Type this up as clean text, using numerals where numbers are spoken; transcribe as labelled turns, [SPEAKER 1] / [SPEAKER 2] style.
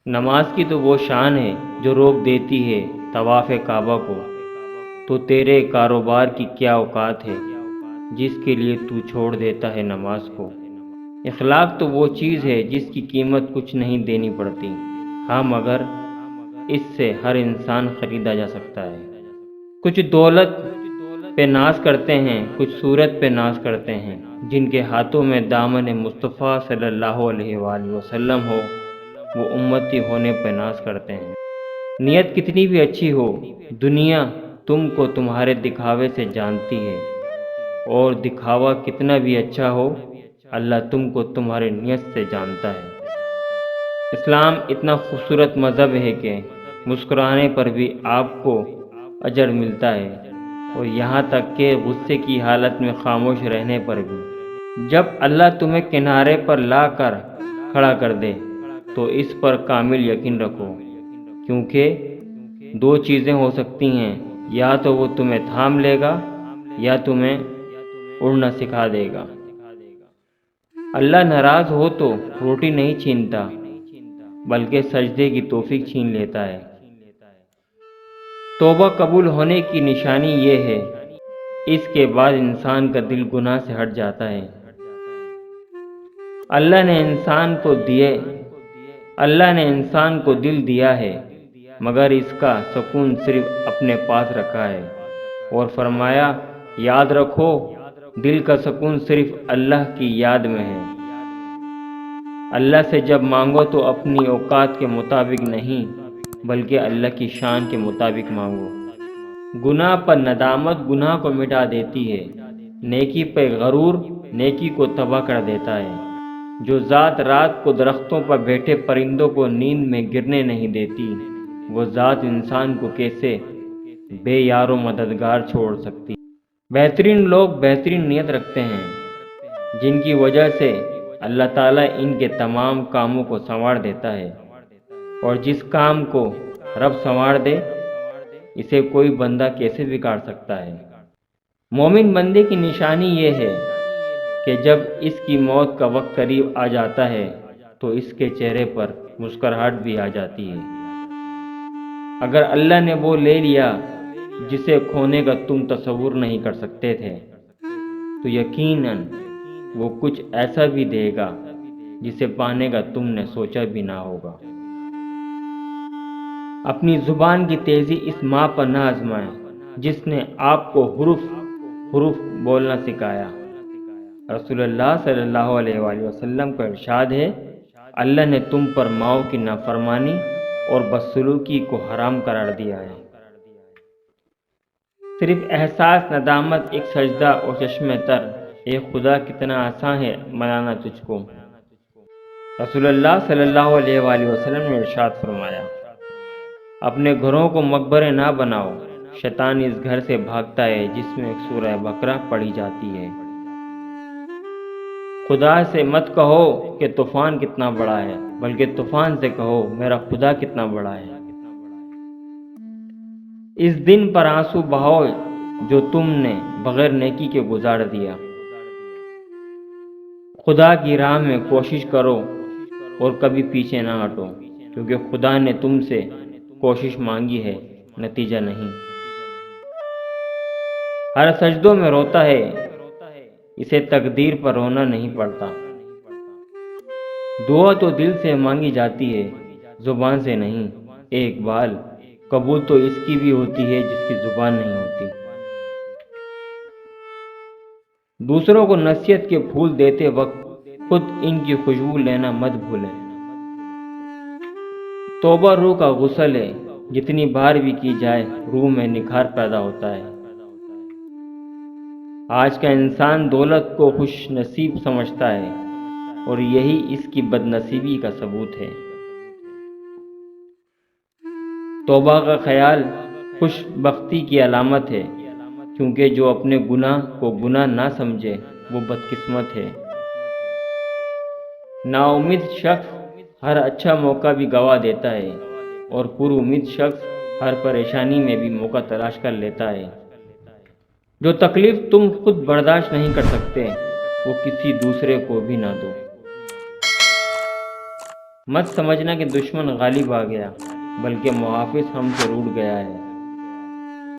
[SPEAKER 1] نماز کی تو وہ شان ہے جو روک دیتی ہے طواف کعبہ کو، تو تیرے کاروبار کی کیا اوقات ہے جس کے لیے تو چھوڑ دیتا ہے نماز کو۔ اخلاق تو وہ چیز ہے جس کی قیمت کچھ نہیں دینی پڑتی، ہاں مگر اس سے ہر انسان خریدا جا سکتا ہے۔ کچھ دولت پہ ناز کرتے ہیں، کچھ صورت پہ ناز کرتے ہیں، جن کے ہاتھوں میں دامن مصطفیٰ صلی اللہ علیہ وآلہ وسلم ہو وہ امتی ہونے پہ ناز کرتے ہیں۔ نیت کتنی بھی اچھی ہو، دنیا تم کو تمہارے دکھاوے سے جانتی ہے، اور دکھاوا کتنا بھی اچھا ہو اللہ تم کو تمہاری نیت سے جانتا ہے۔ اسلام اتنا خوبصورت مذہب ہے کہ مسکرانے پر بھی آپ کو اجر ملتا ہے، اور یہاں تک کہ غصے کی حالت میں خاموش رہنے پر بھی۔ جب اللہ تمہیں کنارے پر لا کر کھڑا کر دے تو اس پر کامل یقین رکھو، کیونکہ دو چیزیں ہو سکتی ہیں، یا تو وہ تمہیں تھام لے گا یا تمہیں اڑنا سکھا دے گا۔ اللہ ناراض ہو تو روٹی نہیں چھینتا بلکہ سجدے کی توفیق چھین لیتا ہے۔ توبہ قبول ہونے کی نشانی یہ ہے، اس کے بعد انسان کا دل گناہ سے ہٹ جاتا ہے۔ اللہ نے انسان کو دل دیا ہے، مگر اس کا سکون صرف اپنے پاس رکھا ہے، اور فرمایا یاد رکھو دل کا سکون صرف اللہ کی یاد میں ہے۔ اللہ سے جب مانگو تو اپنی اوقات کے مطابق نہیں بلکہ اللہ کی شان کے مطابق مانگو۔ گناہ پر ندامت گناہ کو مٹا دیتی ہے، نیکی پہ غرور نیکی کو تباہ کر دیتا ہے۔ جو ذات رات کو درختوں پر بیٹھے پرندوں کو نیند میں گرنے نہیں دیتی، وہ ذات انسان کو کیسے بے یار و مددگار چھوڑ سکتی۔ بہترین لوگ بہترین نیت رکھتے ہیں، جن کی وجہ سے اللہ تعالیٰ ان کے تمام کاموں کو سنوار دیتا ہے، اور جس کام کو رب سنوار دے اسے کوئی بندہ کیسے بگاڑ سکتا ہے۔ مومن بندے کی نشانی یہ ہے کہ جب اس کی موت کا وقت قریب آ جاتا ہے تو اس کے چہرے پر مسکراہٹ بھی آ جاتی ہے۔ اگر اللہ نے وہ لے لیا جسے کھونے کا تم تصور نہیں کر سکتے تھے، تو یقیناً وہ کچھ ایسا بھی دے گا جسے پانے کا تم نے سوچا بھی نہ ہوگا۔ اپنی زبان کی تیزی اس ماں پر نہ آزمائیں جس نے آپ کو حروف بولنا سکھایا۔ رسول اللہ صلی اللہ علیہ وآلہ وسلم کا ارشاد ہے، اللہ نے تم پر ماؤں کی نافرمانی اور بدسلوکی کو حرام قرار دیا ہے۔ صرف احساس ندامت، ایک سجدہ اور چشم تر، اے خدا کتنا آسان ہے منانا تجھ کو۔ رسول اللہ صلی اللہ علیہ وآلہ وسلم نے ارشاد فرمایا، اپنے گھروں کو مقبرے نہ بناؤ، شیطان اس گھر سے بھاگتا ہے جس میں ایک سورہ بقرہ پڑھی جاتی ہے۔ خدا سے مت کہو کہ طوفان کتنا بڑا ہے، بلکہ طوفان سے کہو میرا خدا کتنا بڑا ہے۔ اس دن پر آنسو بہاؤ جو تم نے بغیر نیکی کے گزار دیا۔ خدا کی راہ میں کوشش کرو اور کبھی پیچھے نہ ہٹو، کیونکہ خدا نے تم سے کوشش مانگی ہے، نتیجہ نہیں۔ ہر سجدوں میں روتا ہے، اسے تقدیر پر رونا نہیں پڑتا۔ دعا تو دل سے مانگی جاتی ہے، زبان سے نہیں۔ اے اقبال، قبول تو اس کی بھی ہوتی ہے جس کی زبان نہیں ہوتی۔ دوسروں کو نصیحت کے پھول دیتے وقت خود ان کی خوشبو لینا مت بھولیں۔ توبہ روح کا غسل ہے، جتنی بار بھی کی جائے روح میں نکھار پیدا ہوتا ہے۔ آج کا انسان دولت کو خوش نصیب سمجھتا ہے، اور یہی اس کی بد نصیبی کا ثبوت ہے۔ توبہ کا خیال خوش بختی کی علامت ہے، کیونکہ جو اپنے گناہ کو گناہ نہ سمجھے وہ بدقسمت ہے۔ نا امید شخص ہر اچھا موقع بھی گنوا دیتا ہے، اور پر امید شخص ہر پریشانی میں بھی موقع تلاش کر لیتا ہے۔ جو تکلیف تم خود برداشت نہیں کر سکتے وہ کسی دوسرے کو بھی نہ دو۔ مت سمجھنا کہ دشمن غالب آ گیا، بلکہ محافظ ہم سے روٹھ گیا ہے۔